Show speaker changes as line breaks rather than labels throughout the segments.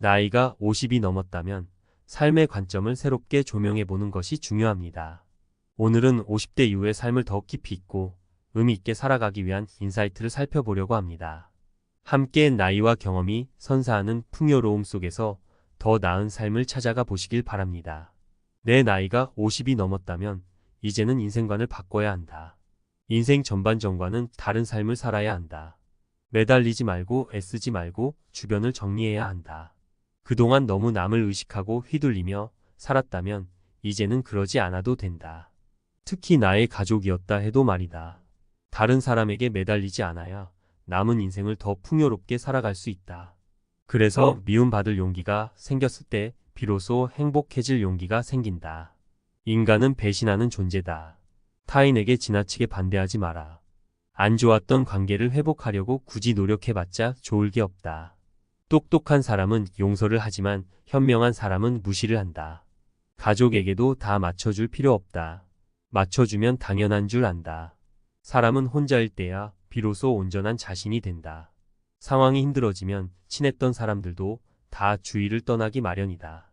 나이가 50이 넘었다면 삶의 관점을 새롭게 조명해 보는 것이 중요합니다. 오늘은 50대 이후의 삶을 더 깊이 있고 의미 있게 살아가기 위한 인사이트를 살펴보려고 합니다. 함께 나이와 경험이 선사하는 풍요로움 속에서 더 나은 삶을 찾아가 보시길 바랍니다. 내 나이가 50이 넘었다면 이제는 인생관을 바꿔야 한다. 인생 전반전과는 다른 삶을 살아야 한다. 매달리지 말고 애쓰지 말고 주변을 정리해야 한다. 그동안 너무 남을 의식하고 휘둘리며 살았다면 이제는 그러지 않아도 된다. 특히 나의 가족이었다 해도 말이다. 다른 사람에게 매달리지 않아야 남은 인생을 더 풍요롭게 살아갈 수 있다. 그래서 미움받을 용기가 생겼을 때 비로소 행복해질 용기가 생긴다. 인간은 배신하는 존재다. 타인에게 지나치게 반대하지 마라. 안 좋았던 관계를 회복하려고 굳이 노력해봤자 좋을 게 없다. 똑똑한 사람은 용서를 하지만 현명한 사람은 무시를 한다. 가족에게도 다 맞춰줄 필요 없다. 맞춰주면 당연한 줄 안다. 사람은 혼자일 때야 비로소 온전한 자신이 된다. 상황이 힘들어지면 친했던 사람들도 다 주위를 떠나기 마련이다.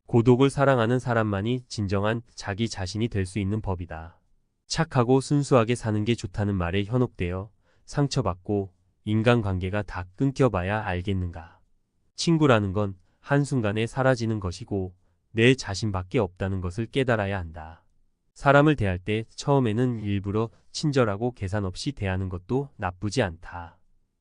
고독을 사랑하는 사람만이 진정한 자기 자신이 될 수 있는 법이다. 착하고 순수하게 사는 게 좋다는 말에 현혹되어 상처받고 인간관계가 다 끊겨봐야 알겠는가. 친구라는 건 한순간에 사라지는 것이고 내 자신밖에 없다는 것을 깨달아야 한다. 사람을 대할 때 처음에는 일부러 친절하고 계산 없이 대하는 것도 나쁘지 않다.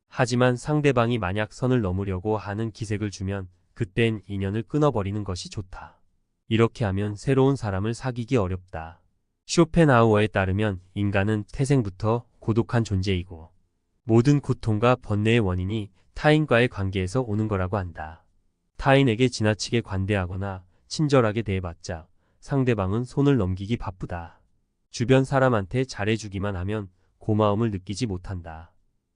하지만 상대방이 만약 선을 넘으려고 하는 기색을 주면 그땐 인연을 끊어버리는 것이 좋다. 이렇게 하면 새로운 사람을 사귀기 어렵다. 쇼펜하우어에 따르면 인간은 태생부터 고독한 존재이고 모든 고통과 번뇌의 원인이 타인과의 관계에서 오는 거라고 한다. 타인에게 지나치게 관대하거나 친절하게 대해봤자 상대방은 손을 넘기기 바쁘다. 주변 사람한테 잘해주기만 하면 고마움을 느끼지 못한다.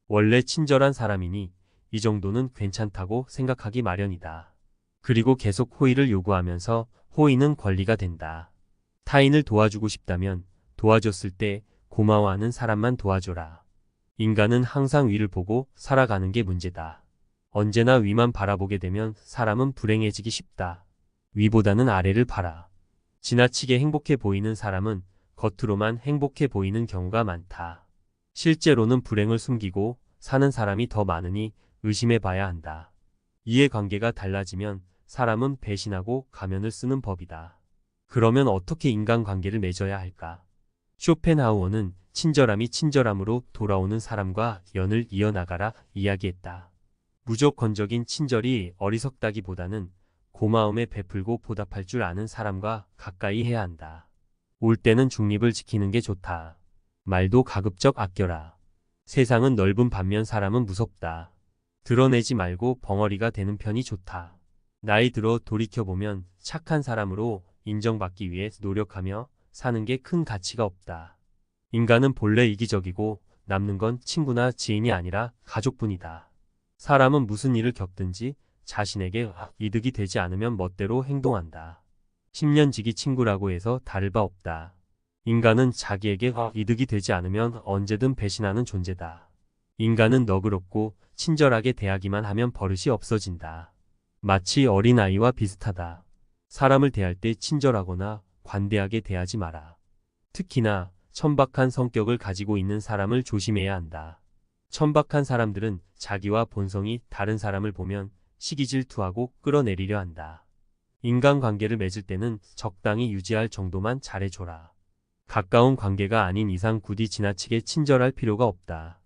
원래 친절한 사람이니 이 정도는 괜찮다고 생각하기 마련이다. 그리고 계속 호의를 요구하면서 호의는 권리가 된다. 타인을 도와주고 싶다면 도와줬을 때 고마워하는 사람만 도와줘라. 인간은 항상 위를 보고 살아가는 게 문제다. 언제나 위만 바라보게 되면 사람은 불행해지기 쉽다. 위보다는 아래를 봐라. 지나치게 행복해 보이는 사람은 겉으로만 행복해 보이는 경우가 많다. 실제로는 불행을 숨기고 사는 사람이 더 많으니 의심해 봐야 한다. 이해관계가 달라지면 사람은 배신하고 가면을 쓰는 법이다. 그러면 어떻게 인간관계를 맺어야 할까? 쇼펜하우어는 친절함이 친절함으로 돌아오는 사람과 연을 이어나가라 이야기했다. 무조건적인 친절이 어리석다기보다는 고마움에 베풀고 보답할 줄 아는 사람과 가까이 해야 한다. 올 때는 중립을 지키는 게 좋다. 말도 가급적 아껴라. 세상은 넓은 반면 사람은 무섭다. 드러내지 말고 벙어리가 되는 편이 좋다. 나이 들어 돌이켜보면 착한 사람으로 인정받기 위해 노력하며 사는 게 큰 가치가 없다. 인간은 본래 이기적이고 남는 건 친구나 지인이 아니라 가족뿐이다. 사람은 무슨 일을 겪든지 자신에게 이득이 되지 않으면 멋대로 행동한다. 10년 지기 친구라고 해서 다를 바 없다. 인간은 자기에게 이득이 되지 않으면 언제든 배신하는 존재다. 인간은 너그럽고 친절하게 대하기만 하면 버릇이 없어진다. 마치 어린아이와 비슷하다. 사람을 대할 때 친절하거나 관대하게 대하지 마라. 특히나 천박한 성격을 가지고 있는 사람을 조심해야 한다. 천박한 사람들은 자기와 본성이 다른 사람을 보면 시기 질투하고 끌어내리려 한다. 인간관계를 맺을 때는 적당히 유지할 정도만 잘해줘라. 가까운 관계가 아닌 이상 굳이 지나치게 친절할 필요가 없다.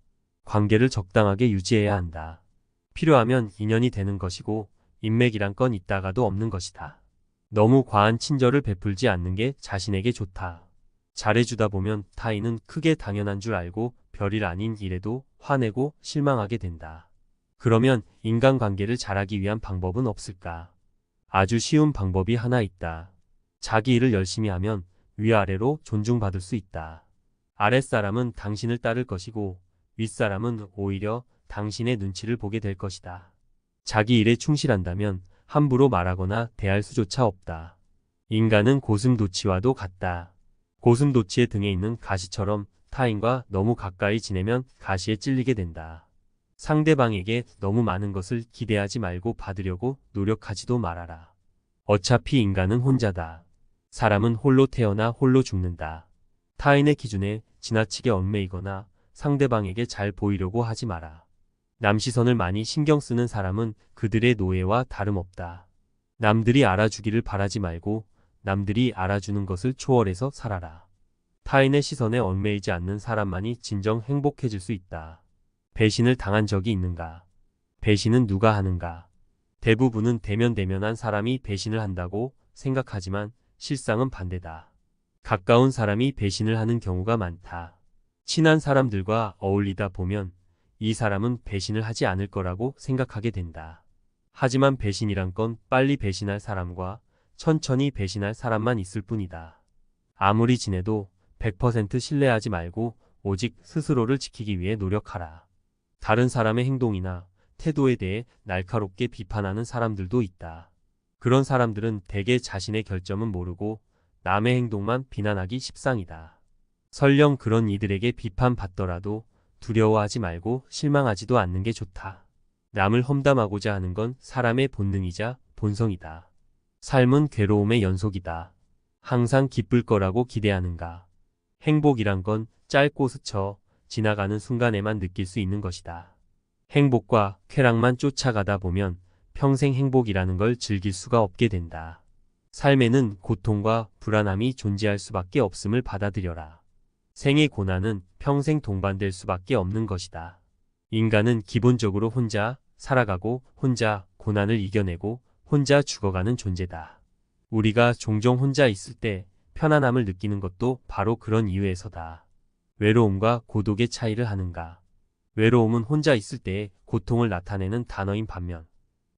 관계를 적당하게 유지해야 한다. 필요하면 인연이 되는 것이고 인맥이란 건 있다가도 없는 것이다. 너무 과한 친절을 베풀지 않는 게 자신에게 좋다. 잘해주다 보면 타인은 크게 당연한 줄 알고 별일 아닌 일에도 화내고 실망하게 된다. 그러면 인간관계를 잘하기 위한 방법은 없을까? 아주 쉬운 방법이 하나 있다. 자기 일을 열심히 하면 위아래로 존중받을 수 있다. 아랫사람은 당신을 따를 것이고 윗사람은 오히려 당신의 눈치를 보게 될 것이다. 자기 일에 충실한다면 함부로 말하거나 대할 수조차 없다. 인간은 고슴도치와도 같다. 고슴도치의 등에 있는 가시처럼 타인과 너무 가까이 지내면 가시에 찔리게 된다. 상대방에게 너무 많은 것을 기대하지 말고 받으려고 노력하지도 말아라. 어차피 인간은 혼자다. 사람은 홀로 태어나 홀로 죽는다. 타인의 기준에 지나치게 얽매이거나 상대방에게 잘 보이려고 하지 마라. 남 시선을 많이 신경 쓰는 사람은 그들의 노예와 다름없다. 남들이 알아주기를 바라지 말고 남들이 알아주는 것을 초월해서 살아라. 타인의 시선에 얽매이지 않는 사람만이 진정 행복해질 수 있다. 배신을 당한 적이 있는가? 배신은 누가 하는가? 대부분은 대면대면한 사람이 배신을 한다고 생각하지만 실상은 반대다. 가까운 사람이 배신을 하는 경우가 많다. 친한 사람들과 어울리다 보면 이 사람은 배신을 하지 않을 거라고 생각하게 된다. 하지만 배신이란 건 빨리 배신할 사람과 천천히 배신할 사람만 있을 뿐이다. 아무리 지내도 100% 신뢰하지 말고 오직 스스로를 지키기 위해 노력하라. 다른 사람의 행동이나 태도에 대해 날카롭게 비판하는 사람들도 있다. 그런 사람들은 대개 자신의 결점은 모르고 남의 행동만 비난하기 십상이다. 설령 그런 이들에게 비판받더라도 두려워하지 말고 실망하지도 않는 게 좋다. 남을 험담하고자 하는 건 사람의 본능이자 본성이다. 삶은 괴로움의 연속이다. 항상 기쁠 거라고 기대하는가? 행복이란 건 짧고 스쳐 지나가는 순간에만 느낄 수 있는 것이다. 행복과 쾌락만 쫓아가다 보면 평생 행복이라는 걸 즐길 수가 없게 된다. 삶에는 고통과 불안함이 존재할 수밖에 없음을 받아들여라. 생의 고난은 평생 동반될 수밖에 없는 것이다. 인간은 기본적으로 혼자 살아가고 혼자 고난을 이겨내고 혼자 죽어가는 존재다. 우리가 종종 혼자 있을 때 편안함을 느끼는 것도 바로 그런 이유에서다. 외로움과 고독의 차이를 하는가? 외로움은 혼자 있을 때의 고통을 나타내는 단어인 반면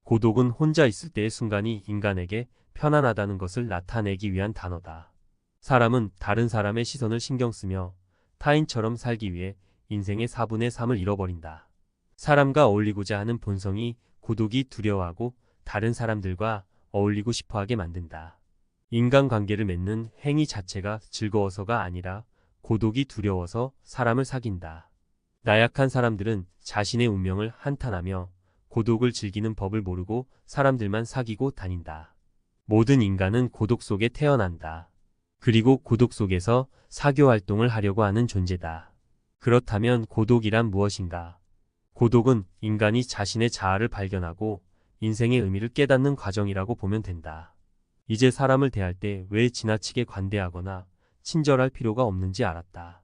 고독은 혼자 있을 때의 순간이 인간에게 편안하다는 것을 나타내기 위한 단어다. 사람은 다른 사람의 시선을 신경 쓰며 타인처럼 살기 위해 인생의 4분의 3을 잃어버린다. 사람과 어울리고자 하는 본성이 고독이 두려워하고 다른 사람들과 어울리고 싶어하게 만든다. 인간관계를 맺는 행위 자체가 즐거워서가 아니라 고독이 두려워서 사람을 사귄다. 나약한 사람들은 자신의 운명을 한탄하며 고독을 즐기는 법을 모르고 사람들만 사귀고 다닌다. 모든 인간은 고독 속에 태어난다. 그리고 고독 속에서 사교활동을 하려고 하는 존재다. 그렇다면 고독이란 무엇인가? 고독은 인간이 자신의 자아를 발견하고 인생의 의미를 깨닫는 과정이라고 보면 된다. 이제 사람을 대할 때 왜 지나치게 관대하거나 친절할 필요가 없는지 알았다.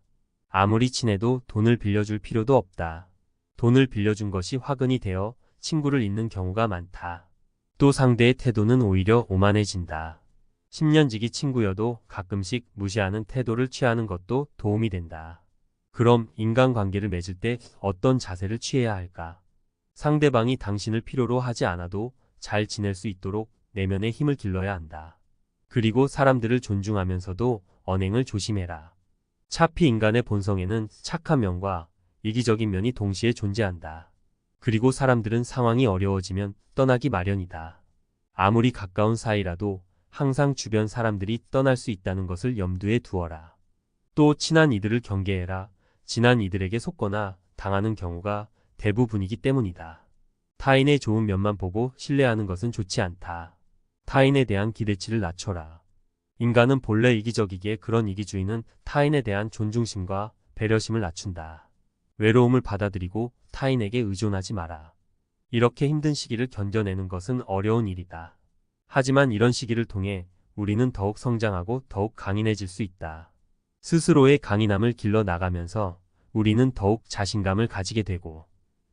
아무리 친해도 돈을 빌려줄 필요도 없다. 돈을 빌려준 것이 화근이 되어 친구를 잃는 경우가 많다. 또 상대의 태도는 오히려 오만해진다. 10년지기 친구여도 가끔씩 무시하는 태도를 취하는 것도 도움이 된다. 그럼 인간관계를 맺을 때 어떤 자세를 취해야 할까? 상대방이 당신을 필요로 하지 않아도 잘 지낼 수 있도록 내면의 힘을 길러야 한다. 그리고 사람들을 존중하면서도 언행을 조심해라. 차피 인간의 본성에는 착한 면과 이기적인 면이 동시에 존재한다. 그리고 사람들은 상황이 어려워지면 떠나기 마련이다. 아무리 가까운 사이라도 항상 주변 사람들이 떠날 수 있다는 것을 염두에 두어라. 또 친한 이들을 경계해라. 친한 이들에게 속거나 당하는 경우가 대부분이기 때문이다. 타인의 좋은 면만 보고 신뢰하는 것은 좋지 않다. 타인에 대한 기대치를 낮춰라. 인간은 본래 이기적이기에 그런 이기주의는 타인에 대한 존중심과 배려심을 낮춘다. 외로움을 받아들이고 타인에게 의존하지 마라. 이렇게 힘든 시기를 견뎌내는 것은 어려운 일이다. 하지만 이런 시기를 통해 우리는 더욱 성장하고 더욱 강인해질 수 있다. 스스로의 강인함을 길러 나가면서 우리는 더욱 자신감을 가지게 되고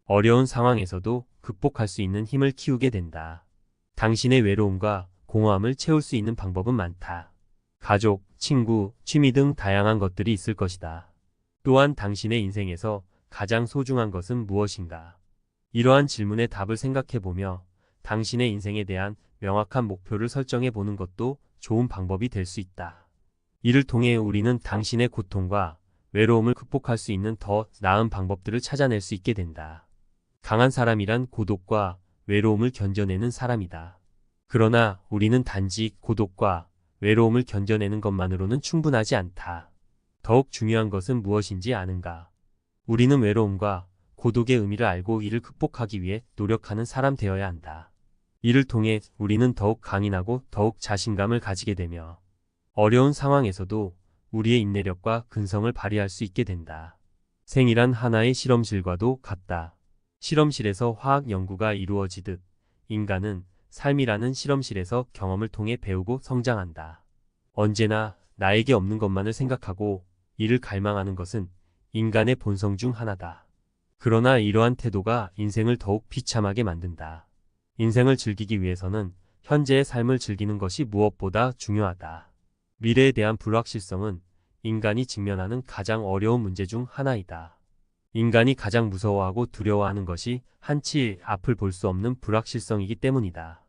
어려운 상황에서도 극복할 수 있는 힘을 키우게 된다. 당신의 외로움과 공허함을 채울 수 있는 방법은 많다. 가족, 친구, 취미 등 다양한 것들이 있을 것이다. 또한 당신의 인생에서 가장 소중한 것은 무엇인가? 이러한 질문에 답을 생각해보며 당신의 인생에 대한 명확한 목표를 설정해 보는 것도 좋은 방법이 될 수 있다. 이를 통해 우리는 당신의 고통과 외로움을 극복할 수 있는 더 나은 방법들을 찾아낼 수 있게 된다. 강한 사람이란 고독과 외로움을 견뎌내는 사람이다. 그러나 우리는 단지 고독과 외로움을 견뎌내는 것만으로는 충분하지 않다. 더욱 중요한 것은 무엇인지 아는가? 우리는 외로움과 고독의 의미를 알고 이를 극복하기 위해 노력하는 사람 되어야 한다. 이를 통해 우리는 더욱 강인하고 더욱 자신감을 가지게 되며 어려운 상황에서도 우리의 인내력과 근성을 발휘할 수 있게 된다. 생이란 하나의 실험실과도 같다. 실험실에서 화학 연구가 이루어지듯 인간은 삶이라는 실험실에서 경험을 통해 배우고 성장한다. 언제나 나에게 없는 것만을 생각하고 이를 갈망하는 것은 인간의 본성 중 하나다. 그러나 이러한 태도가 인생을 더욱 비참하게 만든다. 인생을 즐기기 위해서는 현재의 삶을 즐기는 것이 무엇보다 중요하다. 미래에 대한 불확실성은 인간이 직면하는 가장 어려운 문제 중 하나이다. 인간이 가장 무서워하고 두려워하는 것이 한치 앞을 볼 수 없는 불확실성이기 때문이다.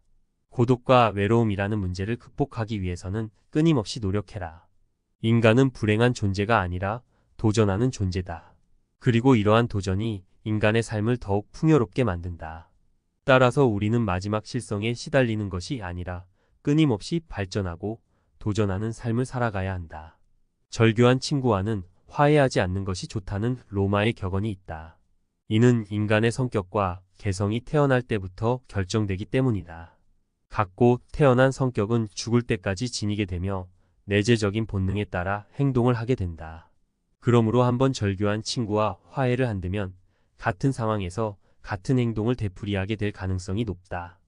고독과 외로움이라는 문제를 극복하기 위해서는 끊임없이 노력해라. 인간은 불행한 존재가 아니라 도전하는 존재다. 그리고 이러한 도전이 인간의 삶을 더욱 풍요롭게 만든다. 따라서 우리는 마지막 실성에 시달리는 것이 아니라 끊임없이 발전하고 도전하는 삶을 살아가야 한다. 절교한 친구와는 화해하지 않는 것이 좋다는 로마의 격언이 있다. 이는 인간의 성격과 개성이 태어날 때부터 결정되기 때문이다. 갖고 태어난 성격은 죽을 때까지 지니게 되며 내재적인 본능에 따라 행동을 하게 된다. 그러므로 한번 절교한 친구와 화해를 한다면 같은 상황에서 같은 행동을 되풀이하게 될 가능성이 높다.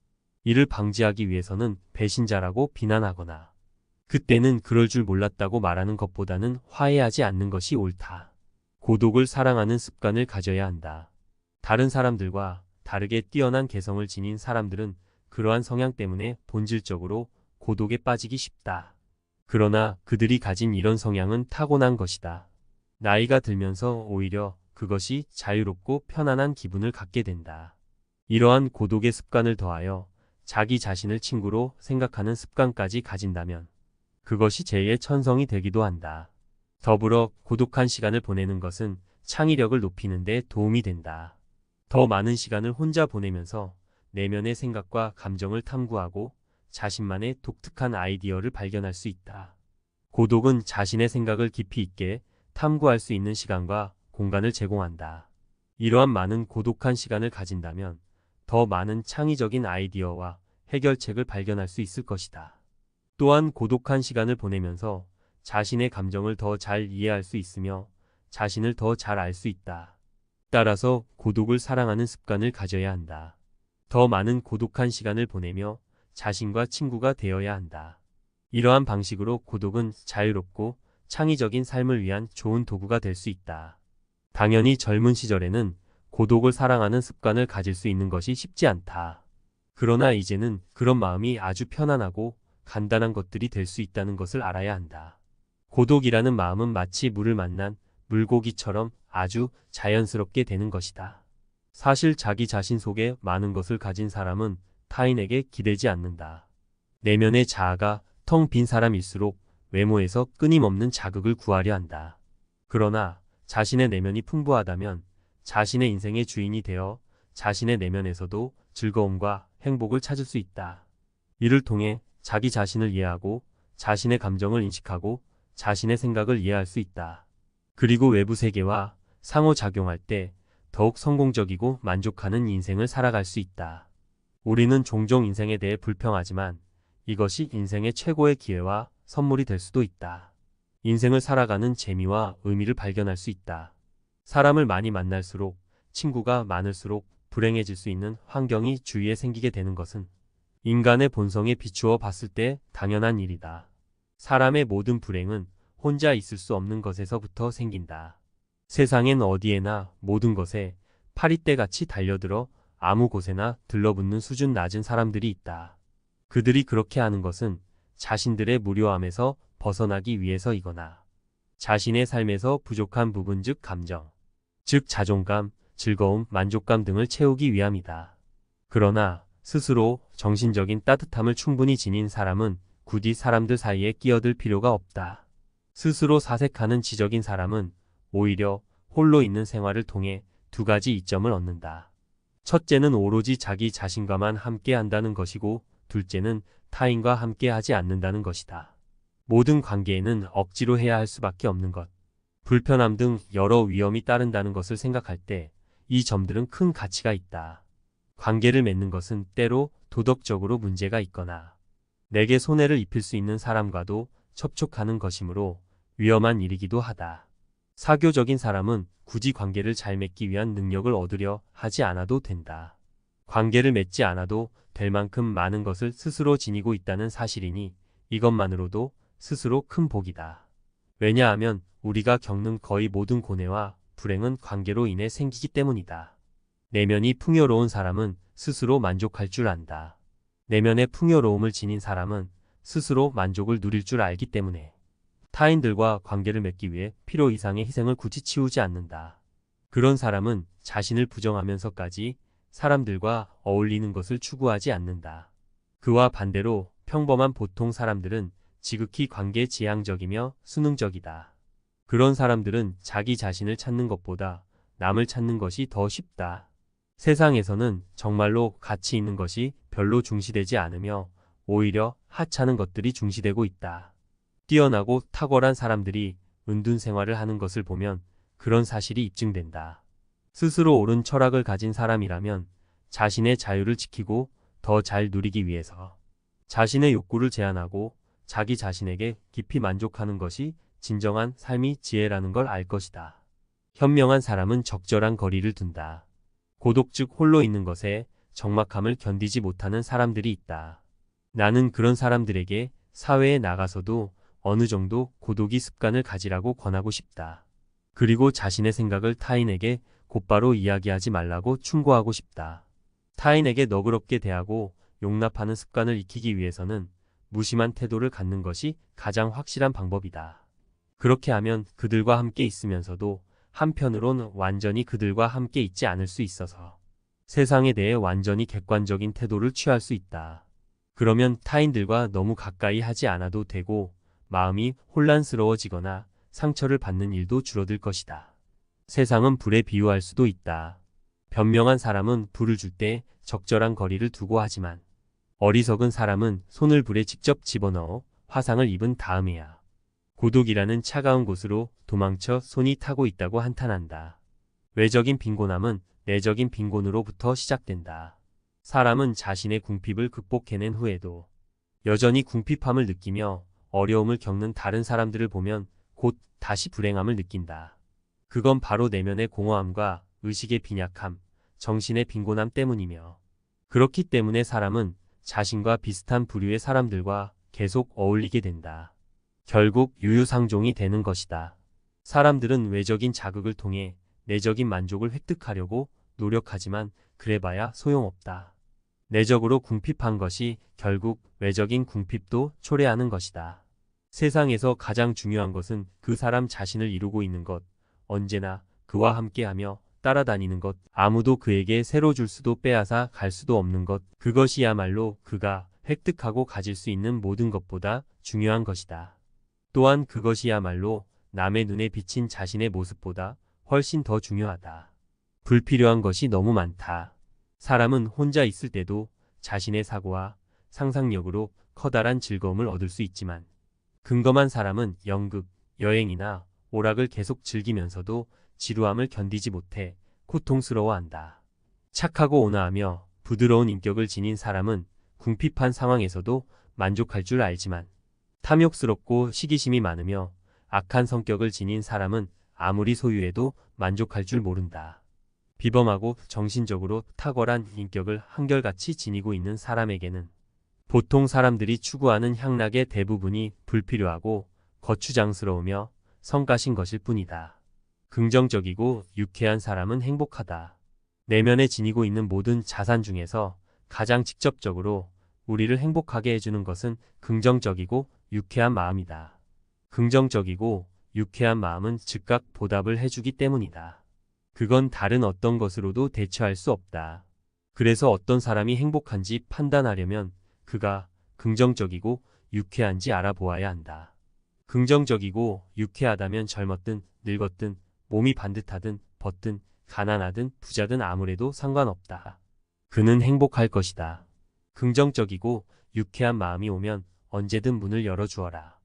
이를 방지하기 위해서는 배신자라고 비난하거나 그때는 그럴 줄 몰랐다고 말하는 것보다는 화해하지 않는 것이 옳다. 고독을 사랑하는 습관을 가져야 한다. 다른 사람들과 다르게 뛰어난 개성을 지닌 사람들은 그러한 성향 때문에 본질적으로 고독에 빠지기 쉽다. 그러나 그들이 가진 이런 성향은 타고난 것이다. 나이가 들면서 오히려 그것이 자유롭고 편안한 기분을 갖게 된다. 이러한 고독의 습관을 더하여 자기 자신을 친구로 생각하는 습관까지 가진다면 그것이 제2의 천성이 되기도 한다. 더불어 고독한 시간을 보내는 것은 창의력을 높이는 데 도움이 된다. 더 많은 시간을 혼자 보내면서 내면의 생각과 감정을 탐구하고 자신만의 독특한 아이디어를 발견할 수 있다. 고독은 자신의 생각을 깊이 있게 탐구할 수 있는 시간과 공간을 제공한다. 이러한 많은 고독한 시간을 가진다면 더 많은 창의적인 아이디어와 해결책을 발견할 수 있을 것이다. 또한 고독한 시간을 보내면서 자신의 감정을 더 잘 이해할 수 있으며 자신을 더 잘 알 수 있다. 따라서 고독을 사랑하는 습관을 가져야 한다. 더 많은 고독한 시간을 보내며 자신과 친구가 되어야 한다. 이러한 방식으로 고독은 자유롭고 창의적인 삶을 위한 좋은 도구가 될 수 있다. 당연히 젊은 시절에는 고독을 사랑하는 습관을 가질 수 있는 것이 쉽지 않다. 그러나 이제는 그런 마음이 아주 편안하고 간단한 것들이 될 수 있다는 것을 알아야 한다. 고독이라는 마음은 마치 물을 만난 물고기처럼 아주 자연스럽게 되는 것이다. 사실 자기 자신 속에 많은 것을 가진 사람은 타인에게 기대지 않는다. 내면의 자아가 텅 빈 사람일수록 외모에서 끊임없는 자극을 구하려 한다. 그러나 자신의 내면이 풍부하다면 자신의 인생의 주인이 되어 자신의 내면에서도 즐거움과 행복을 찾을 수 있다. 이를 통해 자기 자신을 이해하고 자신의 감정을 인식하고 자신의 생각을 이해할 수 있다. 그리고 외부 세계와 상호작용할 때 더욱 성공적이고 만족하는 인생을 살아갈 수 있다. 우리는 종종 인생에 대해 불평하지만 이것이 인생의 최고의 기회와 선물이 될 수도 있다. 인생을 살아가는 재미와 의미를 발견할 수 있다. 사람을 많이 만날수록 친구가 많을수록 불행해질 수 있는 환경이 주위에 생기게 되는 것은 인간의 본성에 비추어 봤을 때 당연한 일이다. 사람의 모든 불행은 혼자 있을 수 없는 것에서부터 생긴다. 세상엔 어디에나 모든 것에 파리떼같이 달려들어 아무 곳에나 들러붙는 수준 낮은 사람들이 있다. 그들이 그렇게 하는 것은 자신들의 무료함에서 벗어나기 위해서이거나 자신의 삶에서 부족한 부분 즉 감정, 즉 자존감, 즐거움, 만족감 등을 채우기 위함이다. 그러나 스스로 정신적인 따뜻함을 충분히 지닌 사람은 굳이 사람들 사이에 끼어들 필요가 없다. 스스로 사색하는 지적인 사람은 오히려 홀로 있는 생활을 통해 두 가지 이점을 얻는다. 첫째는 오로지 자기 자신과만 함께 한다는 것이고 둘째는 타인과 함께 하지 않는다는 것이다. 모든 관계에는 억지로 해야 할 수밖에 없는 것, 불편함 등 여러 위험이 따른다는 것을 생각할 때 이 점들은 큰 가치가 있다. 관계를 맺는 것은 때로 도덕적으로 문제가 있거나 내게 손해를 입힐 수 있는 사람과도 접촉하는 것이므로 위험한 일이기도 하다. 사교적인 사람은 굳이 관계를 잘 맺기 위한 능력을 얻으려 하지 않아도 된다. 관계를 맺지 않아도 될 만큼 많은 것을 스스로 지니고 있다는 사실이니 이것만으로도 스스로 큰 복이다. 왜냐하면 우리가 겪는 거의 모든 고뇌와 불행은 관계로 인해 생기기 때문이다. 내면이 풍요로운 사람은 스스로 만족할 줄 안다. 내면의 풍요로움을 지닌 사람은 스스로 만족을 누릴 줄 알기 때문에 타인들과 관계를 맺기 위해 필요 이상의 희생을 굳이 치우지 않는다. 그런 사람은 자신을 부정하면서까지 사람들과 어울리는 것을 추구하지 않는다. 그와 반대로 평범한 보통 사람들은 지극히 관계지향적이며 수능적이다. 그런 사람들은 자기 자신을 찾는 것보다 남을 찾는 것이 더 쉽다. 세상에서는 정말로 가치 있는 것이 별로 중시되지 않으며 오히려 하찮은 것들이 중시되고 있다. 뛰어나고 탁월한 사람들이 은둔 생활을 하는 것을 보면 그런 사실이 입증된다. 스스로 옳은 철학을 가진 사람이라면 자신의 자유를 지키고 더 잘 누리기 위해서 자신의 욕구를 제한하고 자기 자신에게 깊이 만족하는 것이 진정한 삶의 지혜라는 걸 알 것이다. 현명한 사람은 적절한 거리를 둔다. 고독 즉 홀로 있는 것에 적막함을 견디지 못하는 사람들이 있다. 나는 그런 사람들에게 사회에 나가서도 어느 정도 고독이 습관을 가지라고 권하고 싶다. 그리고 자신의 생각을 타인에게 곧바로 이야기하지 말라고 충고하고 싶다. 타인에게 너그럽게 대하고 용납하는 습관을 익히기 위해서는 무심한 태도를 갖는 것이 가장 확실한 방법이다. 그렇게 하면 그들과 함께 있으면서도 한편으론 완전히 그들과 함께 있지 않을 수 있어서 세상에 대해 완전히 객관적인 태도를 취할 수 있다. 그러면 타인들과 너무 가까이 하지 않아도 되고 마음이 혼란스러워지거나 상처를 받는 일도 줄어들 것이다. 세상은 불에 비유할 수도 있다. 변명한 사람은 불을 줄 때 적절한 거리를 두고 하지만 어리석은 사람은 손을 불에 직접 집어넣어 화상을 입은 다음에야 고독이라는 차가운 곳으로 도망쳐 손이 타고 있다고 한탄한다. 외적인 빈곤함은 내적인 빈곤으로부터 시작된다. 사람은 자신의 궁핍을 극복해낸 후에도 여전히 궁핍함을 느끼며 어려움을 겪는 다른 사람들을 보면 곧 다시 불행함을 느낀다. 그건 바로 내면의 공허함과 의식의 빈약함, 정신의 빈곤함 때문이며 그렇기 때문에 사람은 자신과 비슷한 부류의 사람들과 계속 어울리게 된다. 결국 유유상종이 되는 것이다. 사람들은 외적인 자극을 통해 내적인 만족을 획득하려고 노력하지만 그래봐야 소용없다. 내적으로 궁핍한 것이 결국 외적인 궁핍도 초래하는 것이다. 세상에서 가장 중요한 것은 그 사람 자신을 이루고 있는 것, 언제나 그와 함께하며 따라다니는 것, 아무도 그에게 새로 줄 수도 빼앗아 갈 수도 없는 것, 그것이야말로 그가 획득하고 가질 수 있는 모든 것보다 중요한 것이다. 또한 그것이야말로 남의 눈에 비친 자신의 모습보다 훨씬 더 중요하다. 불필요한 것이 너무 많다. 사람은 혼자 있을 때도 자신의 사고와 상상력으로 커다란 즐거움을 얻을 수 있지만 근검한 사람은 연극, 여행이나 오락을 계속 즐기면서도 지루함을 견디지 못해 고통스러워한다. 착하고 온화하며 부드러운 인격을 지닌 사람은 궁핍한 상황에서도 만족할 줄 알지만 탐욕스럽고 시기심이 많으며 악한 성격을 지닌 사람은 아무리 소유해도 만족할 줄 모른다. 비범하고 정신적으로 탁월한 인격을 한결같이 지니고 있는 사람에게는 보통 사람들이 추구하는 향락의 대부분이 불필요하고 거추장스러우며 성가신 것일 뿐이다. 긍정적이고 유쾌한 사람은 행복하다. 내면에 지니고 있는 모든 자산 중에서 가장 직접적으로 우리를 행복하게 해주는 것은 긍정적이고 유쾌한 마음이다. 긍정적이고 유쾌한 마음은 즉각 보답을 해주기 때문이다. 그건 다른 어떤 것으로도 대처할 수 없다. 그래서 어떤 사람이 행복한지 판단하려면 그가 긍정적이고 유쾌한지 알아보아야 한다. 긍정적이고 유쾌하다면 젊었든 늙었든 몸이 반듯하든 벗든 가난하든 부자든 아무래도 상관없다. 그는 행복할 것이다. 긍정적이고 유쾌한 마음이 오면 언제든 문을 열어주어라.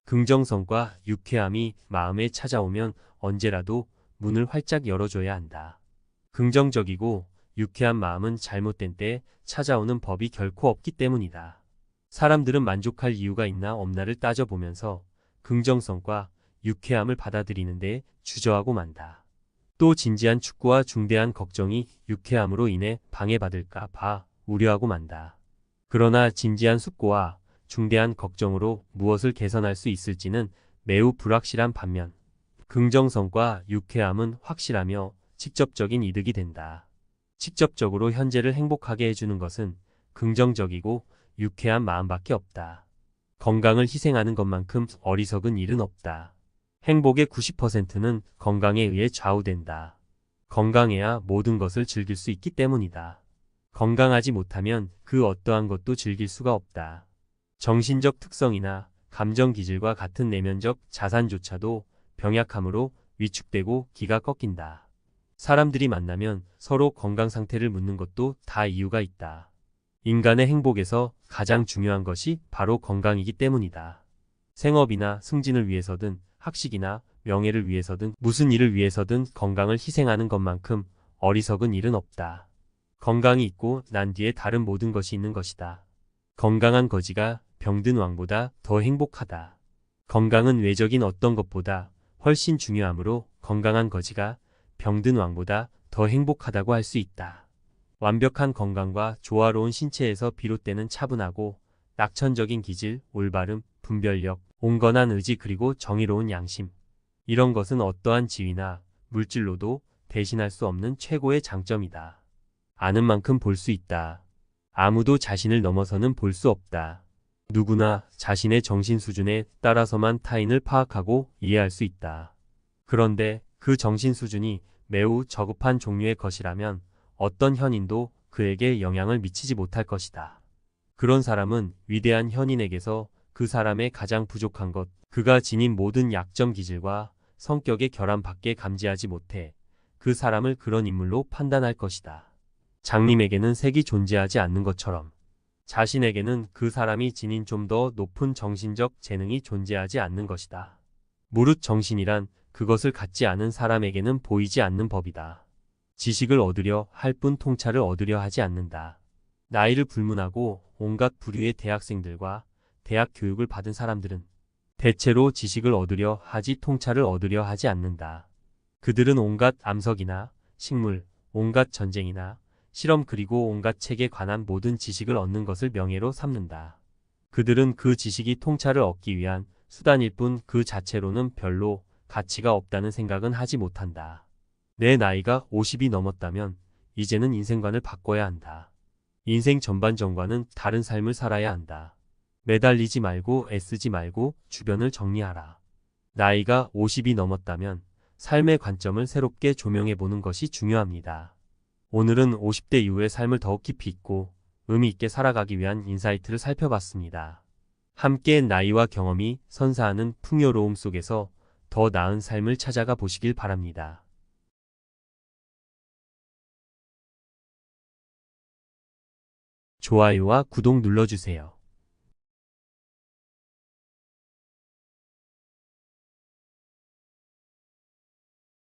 긍정성과 유쾌함이 마음에 찾아오면 언제라도 문을 활짝 열어줘야 한다. 긍정적이고 유쾌한 마음은 잘못된 때에 찾아오는 법이 결코 없기 때문이다. 사람들은 만족할 이유가 있나 없나를 따져보면서 긍정성과 유쾌함을 받아들이는 데 주저하고 만다. 또 진지한 축구와 중대한 걱정이 유쾌함으로 인해 방해받을까 봐 우려하고 만다. 그러나 진지한 숙고와 중대한 걱정으로 무엇을 개선할 수 있을지는 매우 불확실한 반면 긍정성과 유쾌함은 확실하며 직접적인 이득이 된다. 직접적으로 현재를 행복하게 해주는 것은 긍정적이고 유쾌한 마음밖에 없다. 건강을 희생하는 것만큼 어리석은 일은 없다. 행복의 90%는 건강에 의해 좌우된다. 건강해야 모든 것을 즐길 수 있기 때문이다. 건강하지 못하면 그 어떠한 것도 즐길 수가 없다. 정신적 특성이나 감정 기질과 같은 내면적 자산조차도 병약함으로 위축되고 기가 꺾인다. 사람들이 만나면 서로 건강 상태를 묻는 것도 다 이유가 있다. 인간의 행복에서 가장 중요한 것이 바로 건강이기 때문이다. 생업이나 승진을 위해서든 학식이나 명예를 위해서든 무슨 일을 위해서든 건강을 희생하는 것만큼 어리석은 일은 없다. 건강이 있고 난 뒤에 다른 모든 것이 있는 것이다. 건강한 거지가 병든 왕보다 더 행복하다. 건강은 외적인 어떤 것보다 훨씬 중요하므로 건강한 거지가 병든 왕보다 더 행복하다고 할 수 있다. 완벽한 건강과 조화로운 신체에서 비롯되는 차분하고 낙천적인 기질, 올바름, 분별력, 온건한 의지 그리고 정의로운 양심. 이런 것은 어떠한 지위나 물질로도 대신할 수 없는 최고의 장점이다. 아는 만큼 볼 수 있다. 아무도 자신을 넘어서는 볼 수 없다. 누구나 자신의 정신 수준에 따라서만 타인을 파악하고 이해할 수 있다. 그런데 그 정신 수준이 매우 저급한 종류의 것이라면 어떤 현인도 그에게 영향을 미치지 못할 것이다. 그런 사람은 위대한 현인에게서 그 사람의 가장 부족한 것, 그가 지닌 모든 약점 기질과 성격의 결함밖에 감지하지 못해 그 사람을 그런 인물로 판단할 것이다. 장님에게는 색이 존재하지 않는 것처럼 자신에게는 그 사람이 지닌 좀 더 높은 정신적 재능이 존재하지 않는 것이다. 무릇 정신이란 그것을 갖지 않은 사람에게는 보이지 않는 법이다. 지식을 얻으려 할 뿐 통찰을 얻으려 하지 않는다. 나이를 불문하고 온갖 부류의 대학생들과 대학 교육을 받은 사람들은 대체로 지식을 얻으려 하지 통찰을 얻으려 하지 않는다. 그들은 온갖 암석이나 식물, 온갖 전쟁이나 실험 그리고 온갖 책에 관한 모든 지식을 얻는 것을 명예로 삼는다. 그들은 그 지식이 통찰을 얻기 위한 수단일 뿐 그 자체로는 별로 가치가 없다는 생각은 하지 못한다. 내 나이가 50이 넘었다면 이제는 인생관을 바꿔야 한다. 인생 전반전과는 다른 삶을 살아야 한다. 매달리지 말고 애쓰지 말고 주변을 정리하라. 나이가 50이 넘었다면 삶의 관점을 새롭게 조명해보는 것이 중요합니다. 오늘은 50대 이후의 삶을 더욱 깊이 있고 의미 있게 살아가기 위한 인사이트를 살펴봤습니다. 함께 나이와 경험이 선사하는 풍요로움 속에서 더 나은 삶을 찾아가 보시길 바랍니다. 좋아요와 구독 눌러주세요.